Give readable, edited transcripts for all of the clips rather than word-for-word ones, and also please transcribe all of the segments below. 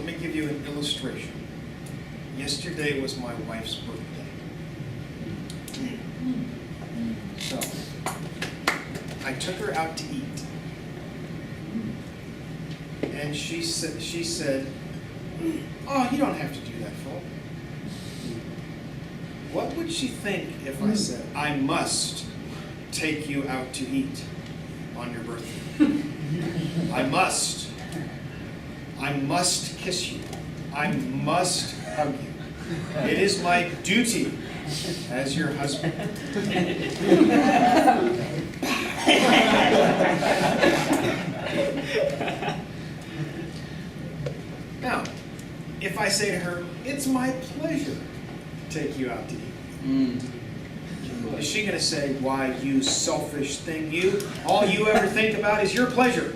me give you an illustration. Yesterday was my wife's birthday. So, I took her out to eat. And she said, "Oh, you don't have to do that, Phil." What would she think if I said, "I must take you out to eat on your birthday. I must kiss you. I must hug you. It is my duty as your husband." Now, if I say to her, "It's my pleasure to take you out to eat," is she going to say, "Why, you selfish thing, you? All you ever think about is your pleasure.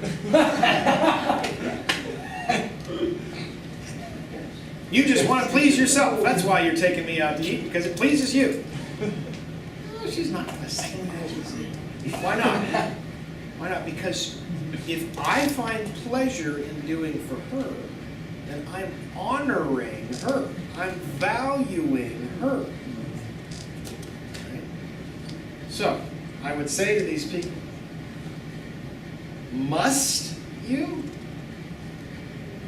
You just want to please yourself. That's why you're taking me out to eat, because it pleases you." No, she's not going to say that. Why not? Why not? Because if I find pleasure in doing for her, then I'm honoring her. I'm valuing her. Right? So, I would say to these people, must you?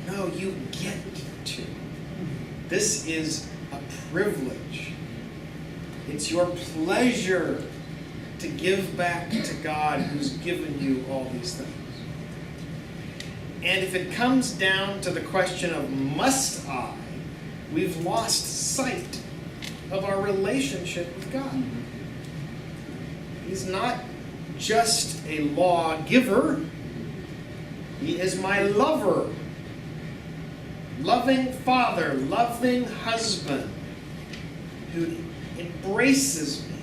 No, you get to. This is a privilege. It's your pleasure to give back to God who's given you all these things. And if it comes down to the question of must I, we've lost sight of our relationship with God. He's not just a lawgiver. He is my lover. Loving father, loving husband who embraces me.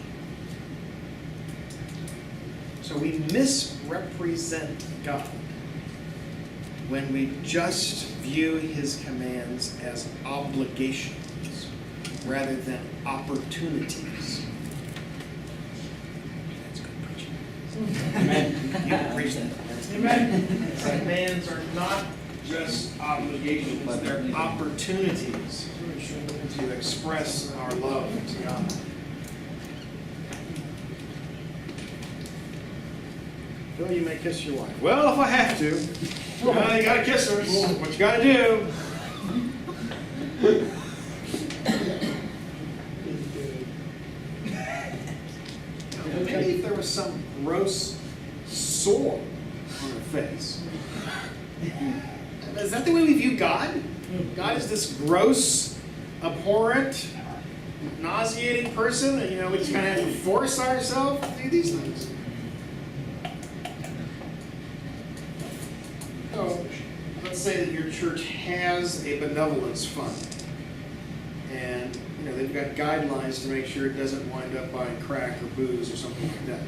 So we misrepresent God when we just view his commands as obligations rather than opportunities. That's good preaching. Amen. You can preach that. Amen. Commands are not just obligations, they're opportunities to express our love to God. Well, you may kiss your wife. Well, if I have to. Well, you gotta kiss her. What you gotta do. Maybe if there was some gross sore on her face. Is that the way we view God? God is this gross, abhorrent, nauseating person, and we just kind of have to force ourselves to do these things. So, let's say that your church has a benevolence fund, and they've got guidelines to make sure it doesn't wind up buying crack or booze or something like that.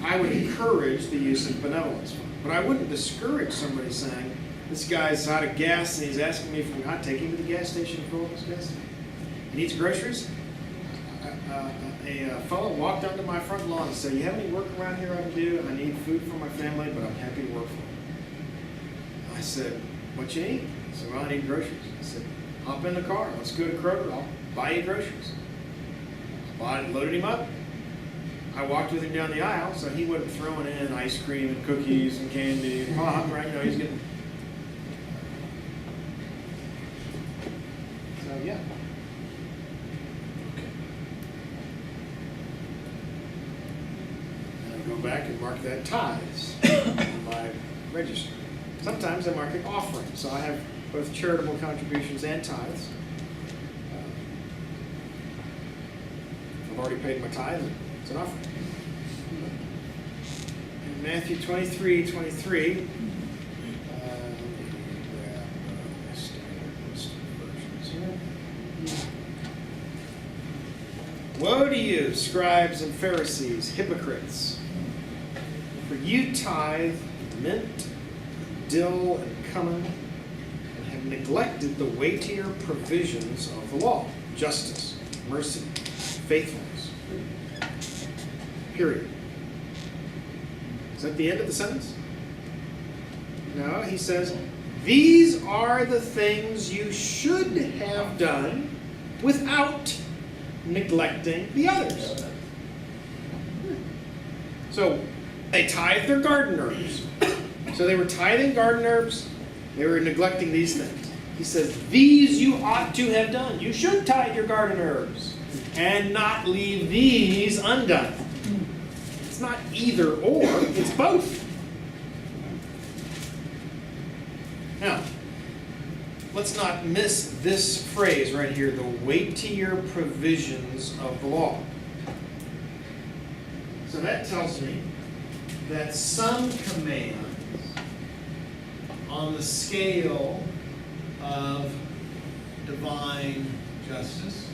I would encourage the use of benevolence fund, but I wouldn't discourage somebody saying, "This guy's out of gas and he's asking me if I'd take him to the gas station and fill up his gas tank. He needs groceries." A fellow walked onto my front lawn and said, "You have any work around here I can do? I need food for my family, but I'm happy to work for you." I said, "What you need?" He said, "Well, I need groceries." I said, "Hop in the car. Let's go to Kroger. I'll buy you groceries." I loaded him up. I walked with him down the aisle, so he wasn't throwing in ice cream and cookies and candy and pop, right? He's getting... So, yeah. Okay. And I go back and mark that tithes on my register. Sometimes I mark it offering, so I have both charitable contributions and tithes. I've already paid my tithe. It's an offering. In Matthew 23:23, "Woe to you, scribes and Pharisees, hypocrites! For you tithe mint, dill, and cumin, and have neglected the weightier provisions of the law: justice, mercy, faithfulness." Period. Is that the end of the sentence? No, he says, These are the things you should have done without neglecting the others. So they tithed their garden herbs. So they were tithing garden herbs. They were neglecting these things. He says, these you ought to have done. You should tithe your garden herbs and not leave these undone. It's not either or, it's both. Now, let's not miss this phrase right here, the weightier provisions of the law. So that tells me that some commands on the scale of divine justice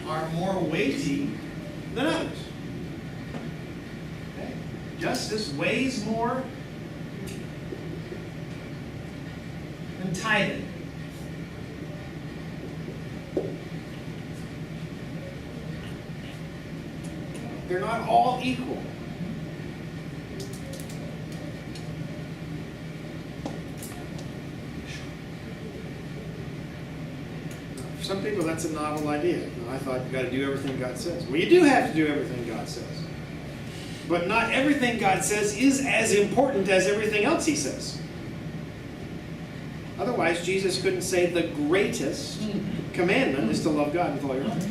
are more weighty than others. Okay? Justice weighs more than tithing. They're not all equal. For some people, that's a novel idea. I thought you got to do everything God says. Well, you do have to do everything God says. But not everything God says is as important as everything else He says. Otherwise, Jesus couldn't say the greatest commandment is to love God with all your heart.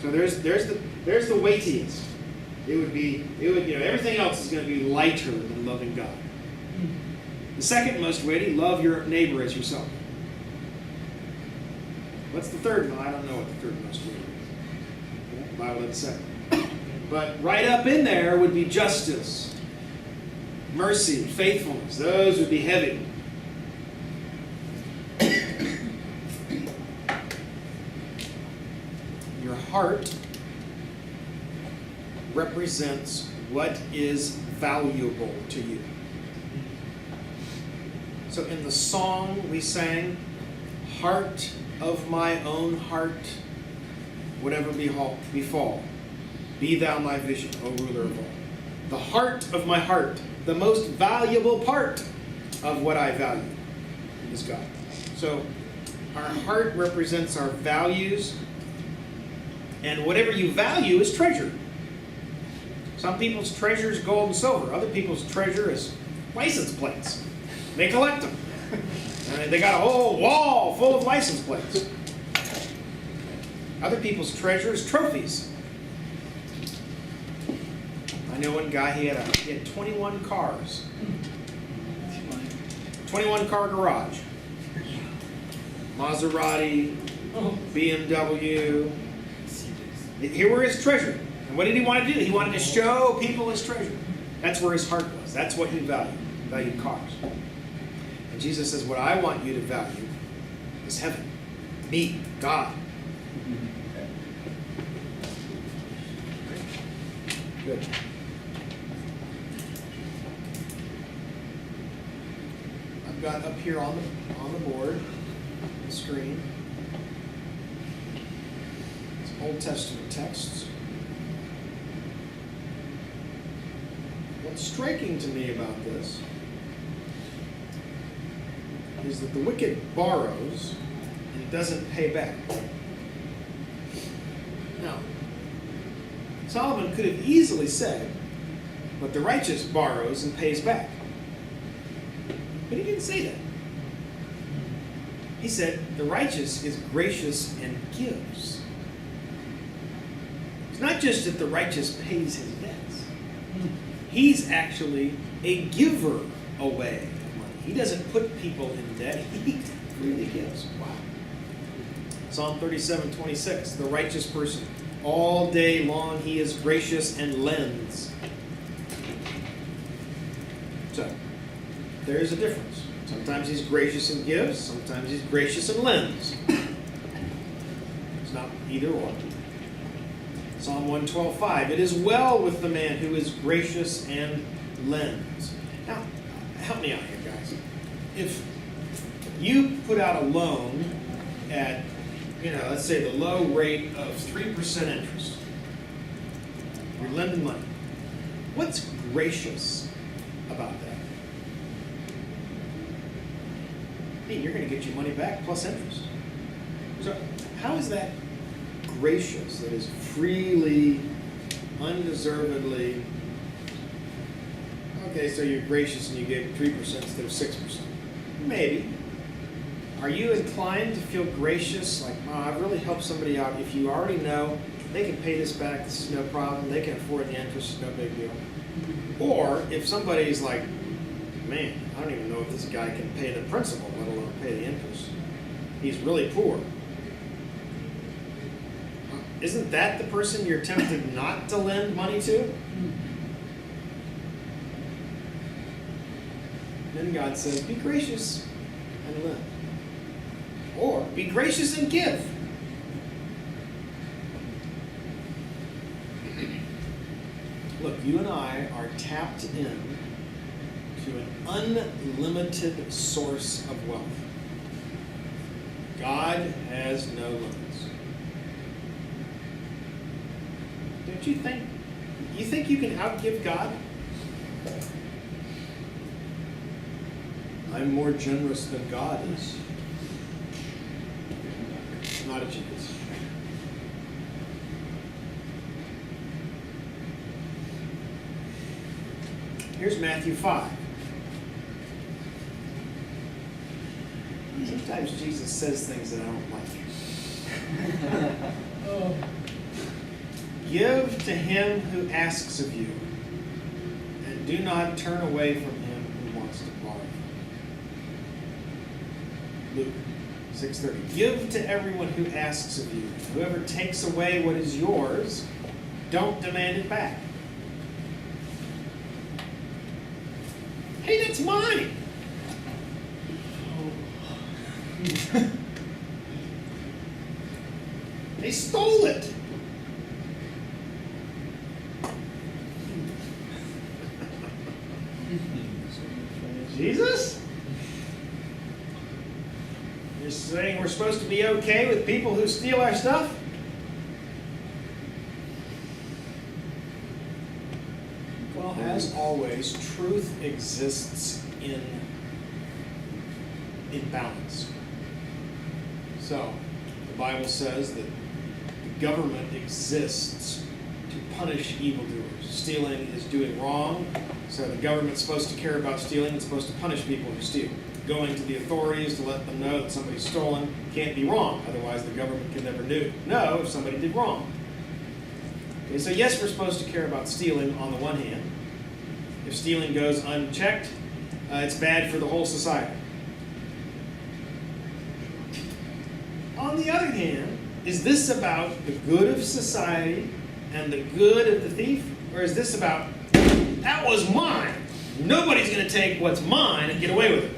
So there's the weightiest. Everything else is going to be lighter than loving God. The second most weighty, love your neighbor as yourself. What's the third one? I don't know what the third most weighty is. The Bible doesn't say. But right up in there would be justice, mercy, faithfulness. Those would be heavy. Your heart represents what is valuable to you. So in the song we sang, heart of my own heart, whatever befall, be thou my vision, O ruler of all. The heart of my heart, the most valuable part of what I value is God. So our heart represents our values, and whatever you value is treasure. Some people's treasure is gold and silver. Other people's treasure is license plates. They collect them. And they got a whole wall full of license plates. Other people's treasure is trophies. I know one guy, he had 21 cars. 21 car garage. Maserati, BMW. Here were his treasure. And what did he want to do? He wanted to show people his treasure. That's where his heart was. That's what he valued. He valued cars. And Jesus says, what I want you to value is heaven. Me, God. Good. I've got up here on the board, the screen, it's Old Testament texts. What's striking to me about this is that the wicked borrows and doesn't pay back. Now, Solomon could have easily said, but the righteous borrows and pays back. But he didn't say that. He said, the righteous is gracious and gives. It's not just that the righteous pays his debts. He's actually a giver away of money. He doesn't put people in debt. He freely gives. Wow. Psalm 37:26, the righteous person, all day long he is gracious and lends. So, there's a difference. Sometimes he's gracious and gives. Sometimes he's gracious and lends. It's not either or. Psalm 112:5, it is well with the man who is gracious and lends. Now, help me out here, guys. If you put out a loan at, let's say the low rate of 3% interest, you're lending money. What's gracious about that. Hey, you're going to get your money back plus interest. So how is that gracious? That is freely, undeservedly. Okay, so you're gracious and you gave 3% instead of 6%. Maybe. Are you inclined to feel gracious? Like, oh, I've really helped somebody out. If you already know they can pay this back, this is no problem. They can afford the interest, it's no big deal. Or if somebody's like, man, I don't even know if this guy can pay the principal, let alone pay the interest. He's really poor. Isn't that the person you're tempted not to lend money to? Then God says, be gracious and lend. Or be gracious and give. Look, you and I are tapped in to an unlimited source of wealth. God has no limits. Don't you think? You think you can outgive God? I'm more generous than God is. Not a chance. Here's Matthew 5. Sometimes Jesus says things that I don't like. Oh. Give to him who asks of you, and do not turn away from him who wants to borrow. Luke 6:30. Give to everyone who asks of you. Whoever takes away what is yours, don't demand it back. Hey, that's mine. They stole it. Jesus? You're saying we're supposed to be okay with people who steal our stuff? Well, as always, truth exists in balance. So, the Bible says that the government exists to punish evildoers. Stealing is doing wrong, so the government's supposed to care about stealing. It's supposed to punish people who steal. Going to the authorities to let them know that somebody's stolen can't be wrong. Otherwise, the government can never know if somebody did wrong. Okay, so yes, we're supposed to care about stealing on the one hand. If stealing goes unchecked, it's bad for the whole society. On the other hand, is this about the good of society and the good of the thief? Or is this about, that was mine, nobody's going to take what's mine and get away with it?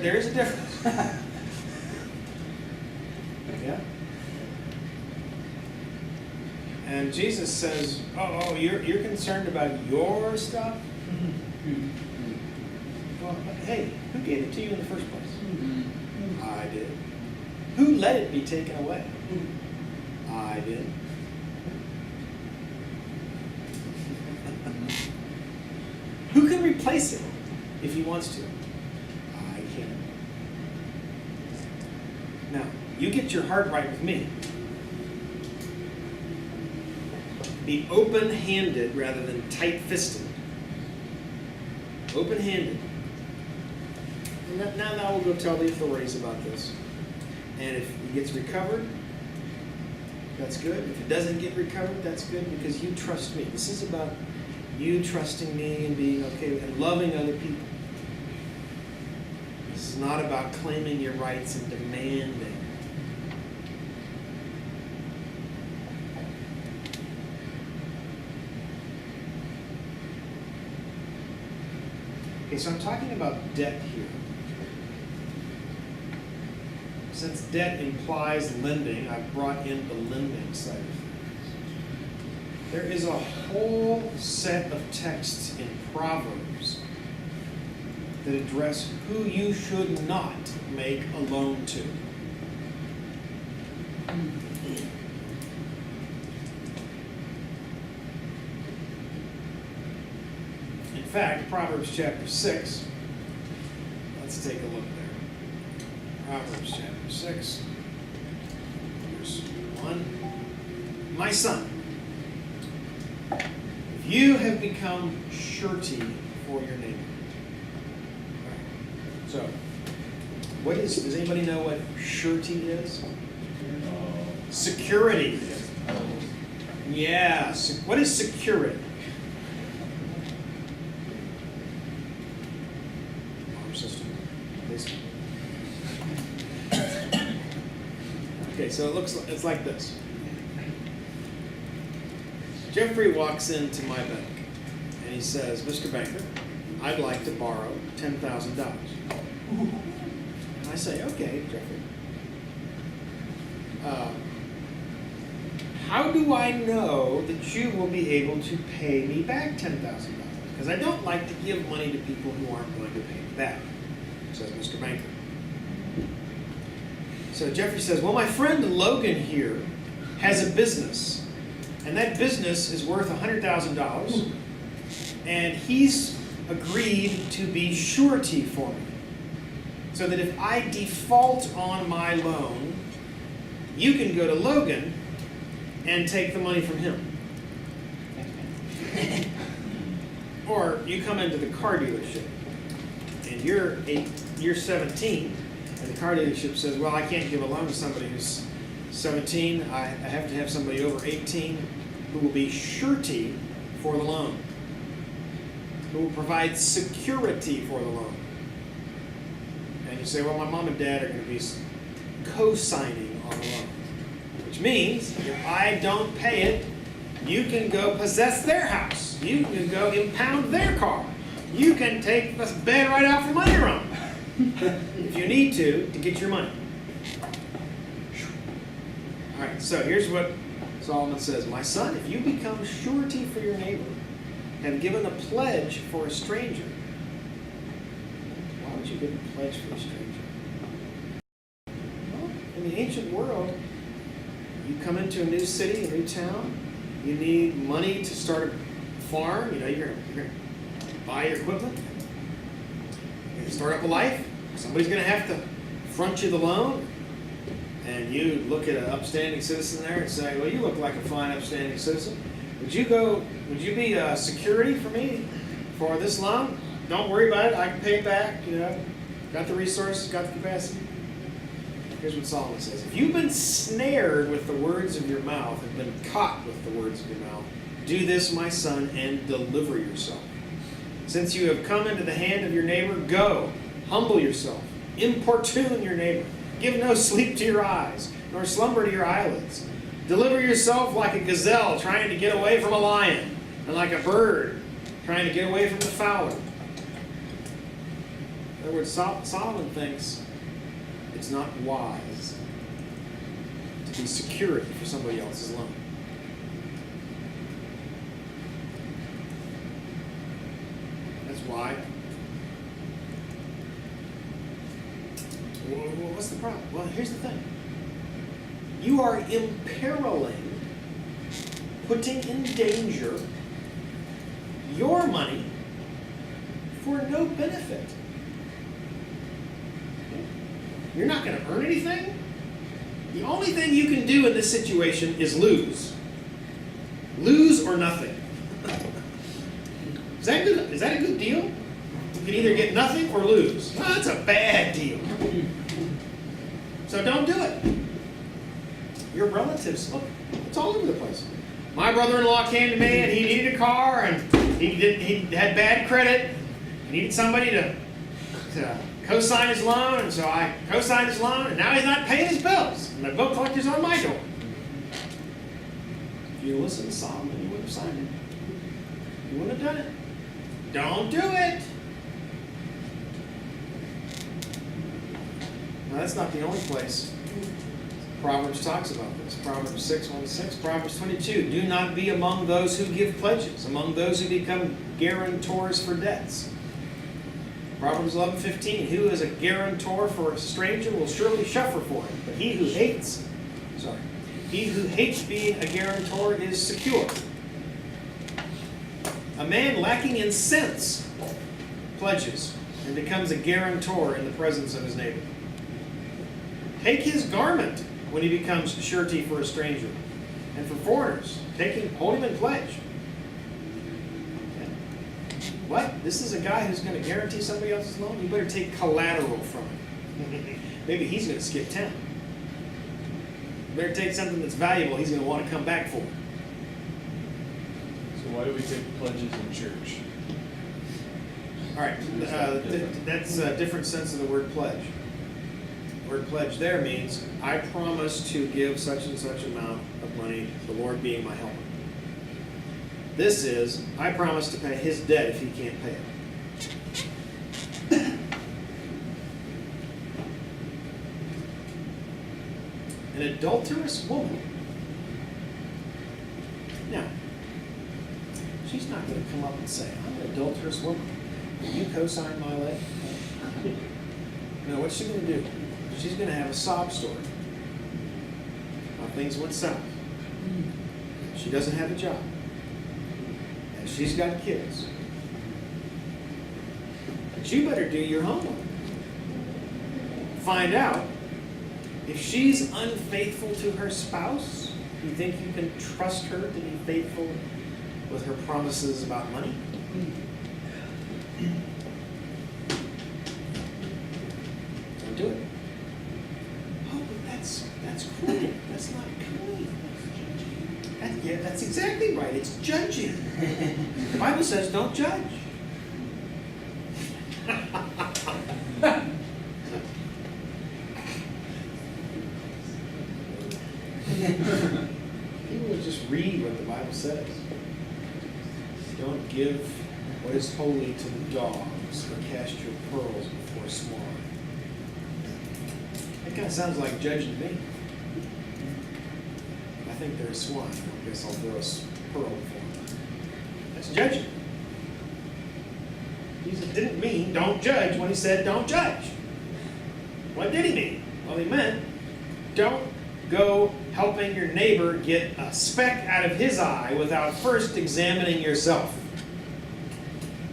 There is a difference. Yeah? And Jesus says, oh, you're concerned about your stuff? Well, hey, who gave it to you in the first place? I did. Who let it be taken away? I did. Who can replace it if he wants to? I can. Now, you get your heart right with me. Be open-handed rather than tight-fisted. Open-handed. Now we'll go tell the authorities about this. And if it gets recovered, that's good. If it doesn't get recovered, that's good because you trust me. This is about you trusting me and being okay and loving other people. This is not about claiming your rights and demanding. Okay, so I'm talking about debt here. Since debt implies lending, I've brought in the lending side of things. There is a whole set of texts in Proverbs that address who you should not make a loan to. In fact, Proverbs chapter 6, let's take a look there. Proverbs chapter 6, verse 1. My son, if you have become surety for your neighbor. Right. So, does anybody know what surety is? Security. Yeah. What is security? Alarm system. Okay, so it's like this. Jeffrey walks into my bank and he says, "Mr. Banker, I'd like to borrow $10,000. And I say, "Okay, Jeffrey. How do I know that you will be able to pay me back $10,000? Because I don't like to give money to people who aren't going to pay me back," says Mr. Banker. So Jeffrey says, "Well, my friend Logan here has a business, and that business is worth $100,000, and he's agreed to be surety for me, so that if I default on my loan, you can go to Logan and take the money from him. Or you come into the car dealership, and you're 17, and the car dealership says, well, I can't give a loan to somebody who's 17. I have to have somebody over 18 who will be surety for the loan, who will provide security for the loan." And you say, well, my mom and dad are going to be co-signing on the loan, which means if I don't pay it, you can go possess their house. You can go impound their car. You can take the bed right out from under them if you need to get your money. All right, so here's what Solomon says. "My son, if you become surety for your neighbor and given a pledge for a stranger." Why would you give a pledge for a stranger? Well, in the ancient world, you come into a new city, a new town, you need money to start a farm, you're going to buy your equipment, you're going to start up a life, somebody's going to have to front you the loan, and you look at an upstanding citizen there and say, well, you look like a fine upstanding citizen. Would you be a security for me for this loan? Don't worry about it, I can pay it back, got the resources, got the capacity. Here's what Solomon says. "If you've been snared with the words of your mouth and been caught with the words of your mouth, do this, my son, and deliver yourself. Since you have come into the hand of your neighbor, go, humble yourself, importune your neighbor. Give no sleep to your eyes, nor slumber to your eyelids. Deliver yourself like a gazelle trying to get away from a lion, and like a bird trying to get away from the fowler." In other words, Solomon thinks it's not wise to be security for somebody else's loan. That's why. Well, what's the problem? Well, here's the thing. You are imperiling, putting in danger your money for no benefit. You're not going to earn anything. The only thing you can do in this situation is lose. Lose or nothing. Is that good? Is that a good deal? You can either get nothing or lose. Well, that's a bad deal. So don't do it. Your relatives, look, it's all over the place. My brother-in-law came to me and he needed a car and he had bad credit. He needed somebody to co-sign his loan, and so I co-signed his loan, and now he's not paying his bills. And the bill collector's on my door. If you listened to Solomon, you wouldn't have signed it. You wouldn't have done it. Don't do it. Now that's not the only place Proverbs talks about this. Proverbs 6, 1-6. Proverbs 22. Do not be among those who give pledges, among those who become guarantors for debts. Proverbs 11:15, who is a guarantor for a stranger will surely suffer for him, but he who hates being a guarantor is secure. A man lacking in sense pledges and becomes a guarantor in the presence of his neighbor. Take his garment when he becomes surety for a stranger. And for foreigners, hold him in pledge. What? This is a guy who's going to guarantee somebody else's loan? You better take collateral from him. Maybe he's going to skip town. You better take something that's valuable he's going to want to come back for. So why do we take pledges in church? All right, that's a different sense of the word pledge. The word pledge there means, I promise to give such and such amount of money, the Lord being my helper. This is, I promise to pay his debt if he can't pay it. An adulterous woman. Now, she's not going to come up and say, I'm an adulterous woman. Will you co-sign my leg? No, what's she going to do? She's going to have a sob story. How things went south. She doesn't have a job. And she's got kids. But you better do your homework. Find out if she's unfaithful to her spouse. You think you can trust her to be faithful with her promises about money? Don't do it. Oh, but that's cruel. That's not cruel. Yeah, that's exactly right. It's judging. The Bible says don't judge. People would just read what the Bible says. Don't give what is holy to the dogs, or cast your pearls before swine. That kind of sounds like judging me. I think they're swine. I guess I'll throw a pearl before them. That's judging. Jesus didn't mean don't judge when he said don't judge. What did he mean? Well, he meant don't go helping your neighbor get a speck out of his eye without first examining yourself.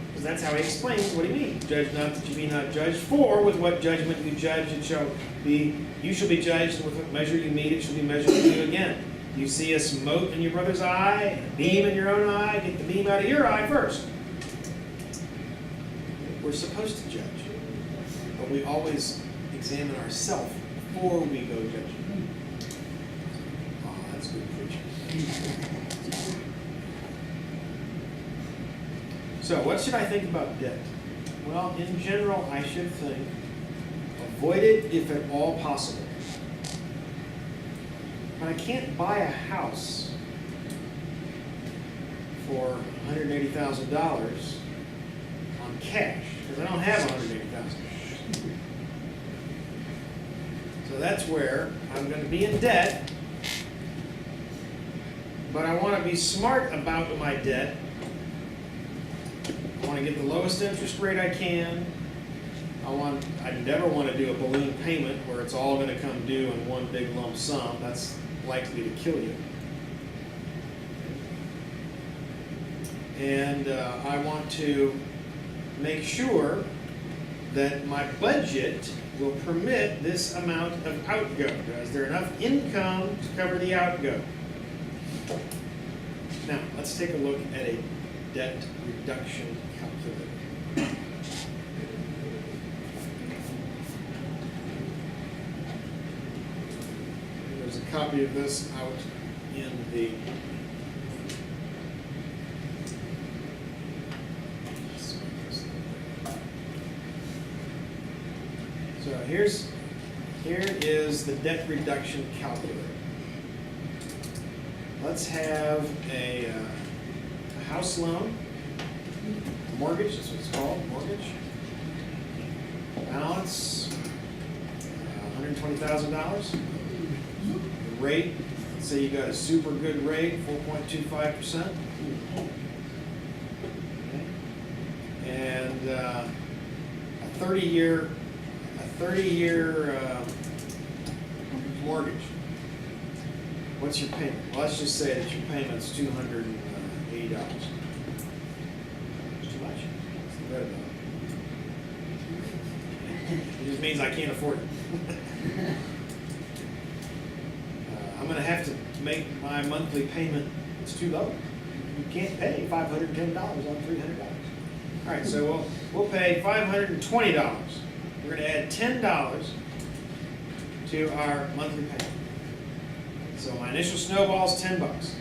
Because that's how he explains what he means. Judge not that you be not judged, for with what judgment you judge it shall be, you shall be judged, and with what measure you meet it shall be measured to you again. You see a mote in your brother's eye, and a beam in your own eye, get the beam out of your eye first. We're supposed to judge, but we always examine ourselves before we go judging. Oh, that's good preaching. So, what should I think about debt? Well, in general, I should think, avoid it if at all possible. But I can't buy a house for $180,000 on cash, because I don't have $180,000. So that's where I'm going to be in debt, but I want to be smart about my debt. I want to get the lowest interest rate I can. I never want to do a balloon payment where it's all going to come due in one big lump sum. That's likely to kill you. And I want to make sure that my budget will permit this amount of outgo. Is there enough income to cover the outgo? Now, let's take a look at a debt reduction calculator. There's a copy of this out in the So here is the debt reduction calculator. Let's have a house loan, mortgage, that's what it's called, mortgage. Balance, $120,000. The rate, let's say you got a super good rate, 4.25%. Okay. And a 30-year mortgage. What's your payment? Well, let's just say that your payment's $280. It's too much. It's the red amount. which means I can't afford it. I'm going to have to make my monthly payment, it's too low. You can't pay $510 on $300. All right, so we'll pay $520. We're going to add $10 to our monthly payment. So my initial snowball is $10.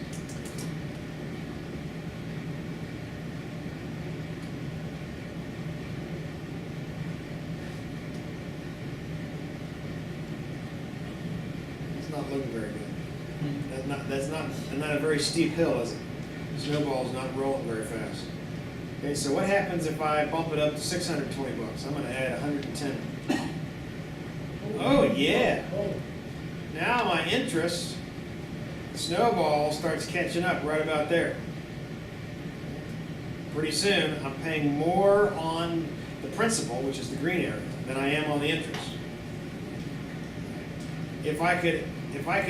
It's not looking very good. That's not a very steep hill, is it? The snowball's not rolling very fast. Okay, so what happens if I bump it up to $620? I'm going to add $110. Oh yeah! Now my interest, the snowball starts catching up right about there. Pretty soon, I'm paying more on the principal, which is the green area, than I am on the interest. If I could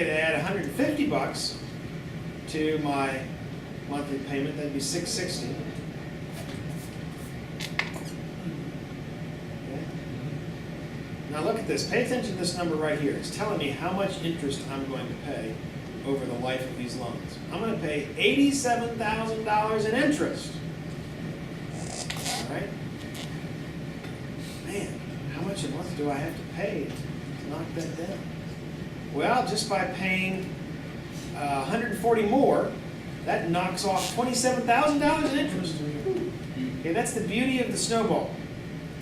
add $150 to my monthly payment, that'd be $660. Now look at this. Pay attention to this number right here. It's telling me how much interest I'm going to pay over the life of these loans. I'm going to pay $87,000 in interest. All right? Man, how much a month do I have to pay to knock that down? Well, just by paying $140 more, that knocks off $27,000 in interest. Okay, that's the beauty of the snowball.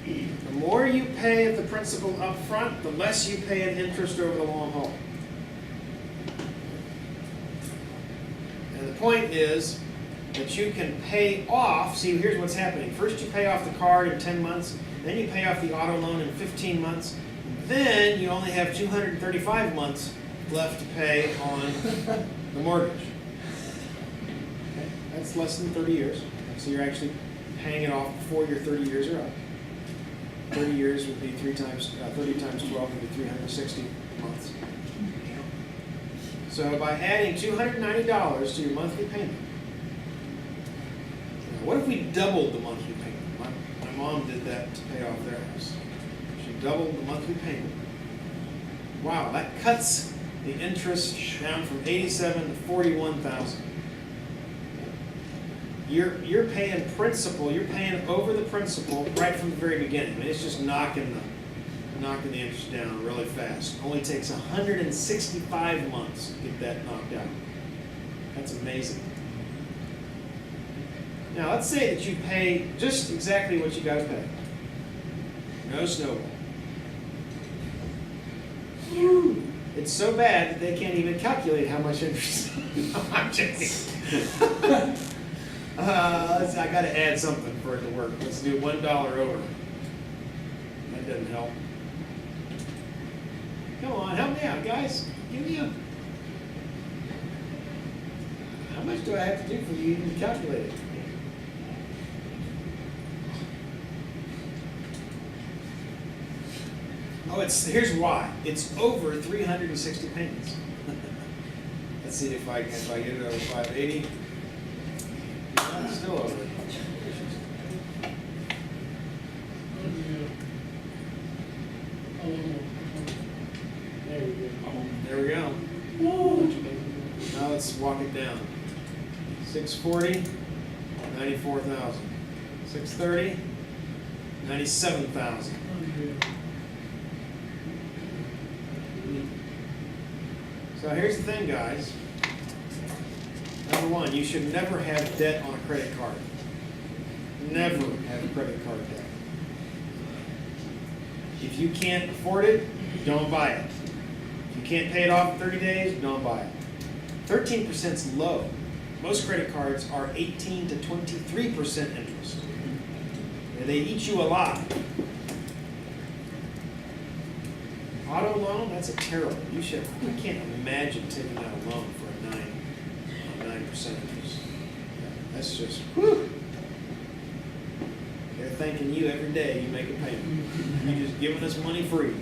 The more you pay at the principal up front, the less you pay in interest over the long haul. And the point is that you can pay off, see, here's what's happening. First you pay off the card in 10 months, then you pay off the auto loan in 15 months, then you only have 235 months left to pay on the mortgage. Okay? That's less than 30 years. So you're actually paying it off before your 30 years are up. 30 years would be 30 times 12 would be 360 months. So by adding $290 to your monthly payment, what if we doubled the monthly payment? My mom did that to pay off their house. She doubled the monthly payment. Wow, that cuts the interest down from $87,000 to $41,000. You're paying principal. You're paying over the principal right from the very beginning. I mean, it's just knocking the interest down really fast. It only takes 165 months to get that knocked out. That's amazing. Now let's say that you pay just exactly what you guys pay. No snowball. Whew. It's so bad that they can't even calculate how much interest. I'm joking. I got to add something for it to work. Let's do $1 over. That doesn't help. Come on, help me out, guys. Give me a. How much do I have to do for you to calculate it? Oh, here's why. It's over 360 payments. Let's see if I get it over 580. It's still over. There we go. Now let's walk it down. 640, 94,000. 630, 97,000. So here's the thing, guys. Number one, you should never have debt on a credit card. Never have a credit card debt. If you can't afford it, don't buy it. If you can't pay it off in 30 days, don't buy it. 13% is low. Most credit cards are 18 to 23% interest. And they eat you alive. Auto loan, that's a terrible. I can't imagine taking out a loan for a 9% interest. That's just, whew. They're thanking you every day you make a payment. You're just giving us money free.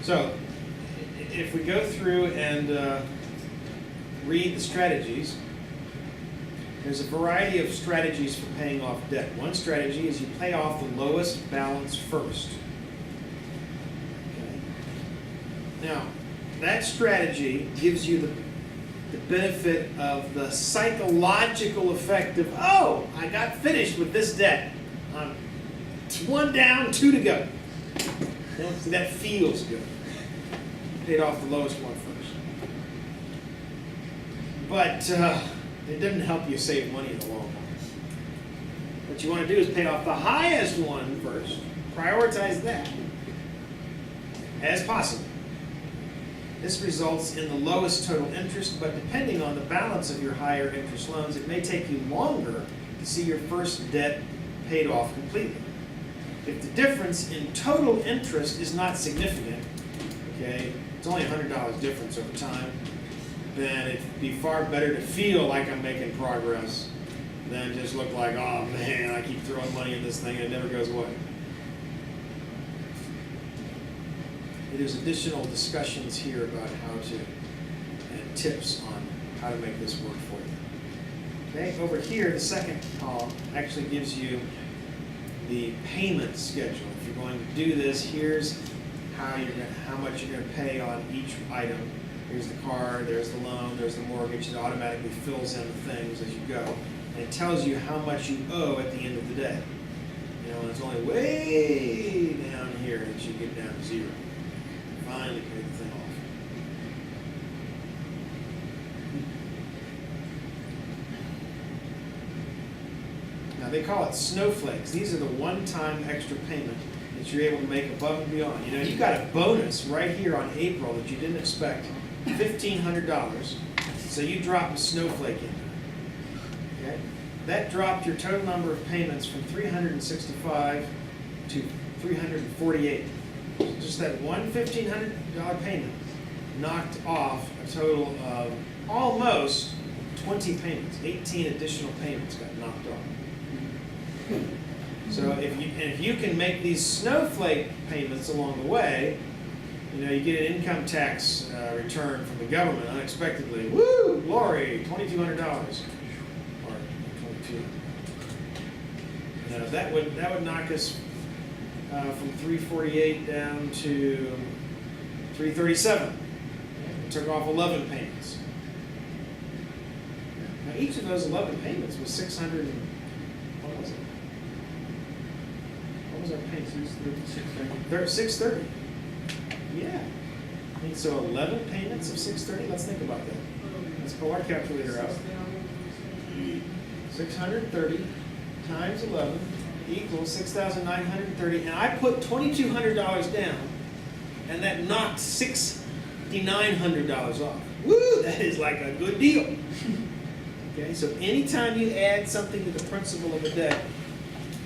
So, if we go through and read the strategies, There's a variety of strategies for paying off debt. One strategy is you pay off the lowest balance first. Okay. Now, that strategy gives you the benefit of the psychological effect of, oh, I got finished with this debt. One down, two to go. So that feels good. Paid off the lowest one first. But it doesn't help you save money in the long run. What you want to do is pay off the highest one first. Prioritize that as possible. This results in the lowest total interest, but depending on the balance of your higher interest loans, it may take you longer to see your first debt paid off completely. If the difference in total interest is not significant, okay, it's only $100 difference over time, then it'd be far better to feel like I'm making progress than just look like, oh man, I keep throwing money in this thing and it never goes away. There's additional discussions here about how to, and tips on how to make this work for you. Okay, over here, the second column actually gives you the payment schedule. If you're going to do this, here's how much you're going to pay on each item. Here's the car, there's the loan, there's the mortgage. It automatically fills in the things as you go. And it tells you how much you owe at the end of the day. You know, and it's only way down here that you get down to zero. Finally pay the thing off. Now they call it snowflakes. These are the one-time extra payment that you're able to make above and beyond. You know, you got a bonus right here on April that you didn't expect, $1,500. So you drop a snowflake in there. Okay? That dropped your total number of payments from 365 to 348. Just that one $1,500 payment knocked off a total of almost 20 payments. 18 additional payments got knocked off. So if you can make these snowflake payments along the way, you know, you get an income tax return from the government unexpectedly. Woo, glory, $2,200 or $2,200. You know, that would knock us from 348 down to 337. It took off 11 payments. Now each of those 11 payments was 600. What was it? What was our payment? 630. Yeah. I mean, so 11 payments of 630. Let's think about that. Let's pull our calculator out. 630 times 11 equals 6,930, and I put $2,200 down, and that knocked $6,900 off. Woo! That is like a good deal. Okay, so anytime you add something to the principal of a debt,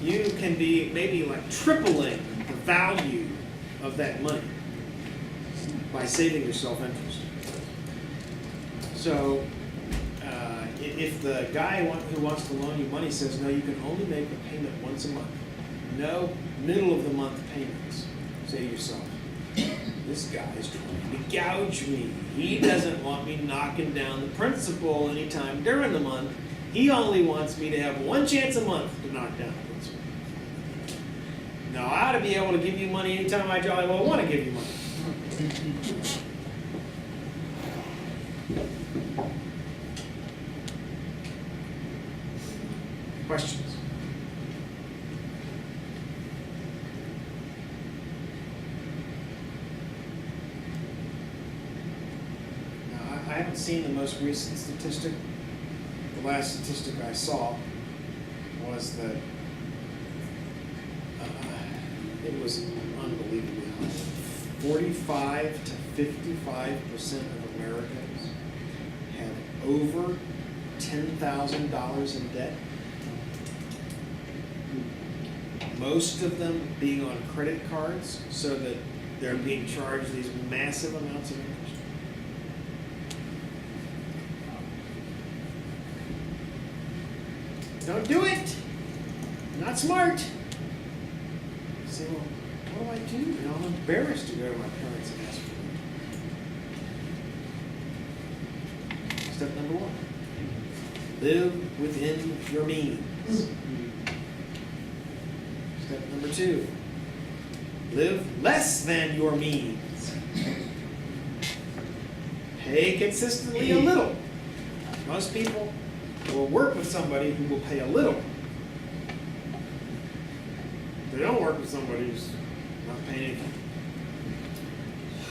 you can be maybe like tripling the value of that money by saving yourself interest. So if the guy who wants to loan you money says, no, you can only make a payment once a month, no middle of the month payments, say to yourself, this guy is trying to gouge me. He doesn't want me knocking down the principal anytime during the month. He only wants me to have one chance a month to knock down the principal. Now, I ought to be able to give you money anytime I jolly well want to give you money. Questions? Now, I haven't seen the most recent statistic. The last statistic I saw was that it was unbelievably high. 45 to 55% of Americans have over $10,000 in debt. Most of them being on credit cards, so that they're being charged these massive amounts of interest. Don't do it. Not smart. You say, well, what do I do? You know, I'm embarrassed to go to my parents and ask for it. Step number one. Live within your means. Step number 2. Live less than your means. Pay consistently a little. Most people will work with somebody who will pay a little. They don't work with somebody who's not paying anything.